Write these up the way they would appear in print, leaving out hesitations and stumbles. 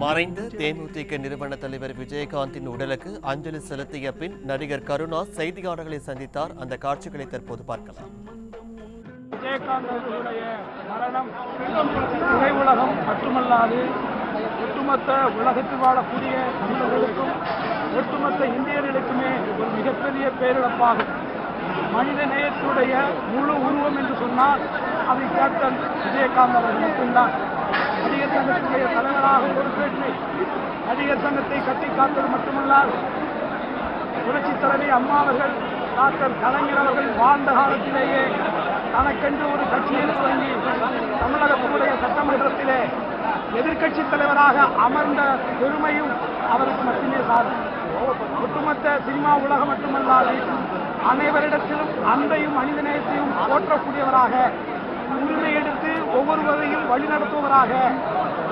மறைந்த தேமுதிக நிறுவன தலைவர் விஜயகாந்தின் உடலுக்கு அஞ்சலி செலுத்திய பின் நடிகர் கருணா செய்தியாளர்களை சந்தித்தார். அந்த காட்சிகளை தற்போது பார்க்கலாம். விஜயகாந்த் அவர்களுடைய மரணம் திரை உலகம் மட்டுமல்லாது ஒட்டுமொத்த உலகத்தில் வாழக்கூடிய தமிழர்களுக்கும் ஒட்டுமொத்த இந்தியர்களுக்குமே ஒரு மிகப்பெரிய பேரிழப்பாகும். மனித நேயத்துடைய முழு உருவம் என்று சொன்னால் அது கேப்டன் விஜயகாந்த் அவர்கள் மட்டும்தான். நடிகர் சங்கத்துடைய தலைவராக பொறுப்பேற்று நடிகர் சங்கத்தை கட்டி காத்தது மட்டுமல்லாது புரட்சித் தலைவி அம்மா அவர்கள் டாக்டர் கலைஞர் அவர்கள் வாழ்ந்த காலத்திலேயே தனக்கென்று ஒரு கட்சியை தொடங்கி தமிழகத்தினுடைய சட்டமன்றத்திலே எதிர்கட்சி தலைவராக அமர்ந்த பெருமையும் அவருக்கு மட்டுமே சாரும். ஒட்டுமொத்த சினிமா உலகம் மட்டுமல்லாது அனைவரிடத்திலும் அன்பையும் மனிதநேயத்தையும் போற்றக்கூடியவராக, உரிமை எடுத்து ஒவ்வொருவரையும் வழிநடத்துவராக,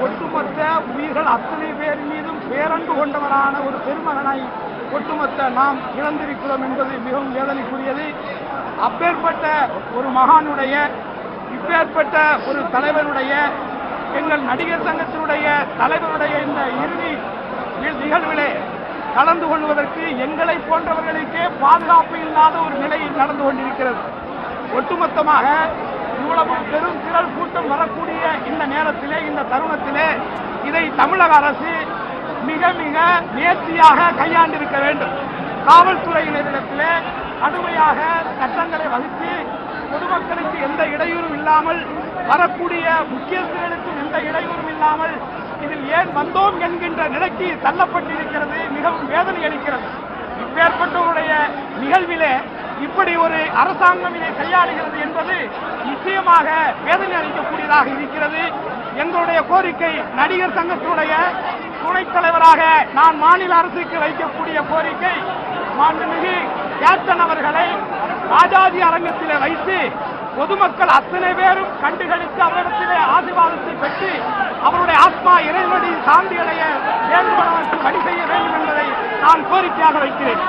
ஒட்டுமொத்த உயிர்கள் அத்தனை பேர் மீதும் பேரன்பு கொண்டவரான ஒரு பெருமகனை ஒட்டுமொத்த நாம் இழந்திருக்கிறோம் என்பது மிகவும் வேதனைக்குரியது. அப்பேற்பட்ட ஒரு மகானுடைய, இப்பேற்பட்ட ஒரு தலைவருடைய, எங்கள் நடிகர் சங்கத்தினுடைய தலைவருடைய இந்த இறுதி நிகழ்விலே கலந்து கொள்வதற்கு எங்களை போன்றவர்களுக்கே பாதுகாப்பு இல்லாத ஒரு நிலை நடந்து கொண்டிருக்கிறது. ஒட்டுமொத்தமாக இவ்வளவு பெரும் திரள் கூட்டம் வரக்கூடிய இந்த நேரத்திலே, இந்த தருணத்திலே இதை தமிழக அரசு மிக மிக நேர்த்தியாக கையாண்டிருக்க வேண்டும். காவல்துறையினரிடத்திலே கடுமையாக சட்டங்களை வகுத்து பொதுமக்களுக்கு எந்த இடையூறும் இல்லாமல், வரக்கூடிய முக்கியஸ்தர்களுக்கும் எந்த இடையூறும் இல்லாமல் இதில் ஏன் வந்தோம் என்கின்ற நிலைக்கு தள்ளப்பட்டிருக்கிறது. மிகவும் வேதனை அளிக்கிறது. இப்பேற்பட்டவருடைய நிகழ்விலே இப்படி ஒரு அரசாங்கம் இதை கையாளுகிறது என்பது நிச்சயமாக வேதனை அளிக்கக்கூடியதாக இருக்கிறது. எங்களுடைய கோரிக்கை, நடிகர் சங்கத்தினுடைய துணைத் தலைவராக நான் மாநில அரசுக்கு வைக்கக்கூடிய கோரிக்கை, மாண்புமிகு கேப்டன் அவர்களை ராஜாஜி அரங்கத்திலே வைத்து பொதுமக்கள் அத்தனை பேரும் கண்டுகளித்து அவரிடத்திலே ஆசீர்வாதத்தை பெற்று அவருடைய ஆத்மா இறைவனடி சாந்தி அடைய வேண்டுமென வழி செய்ய வேண்டும் என்பதை நான் கோரிக்கையாக வைக்கிறேன்.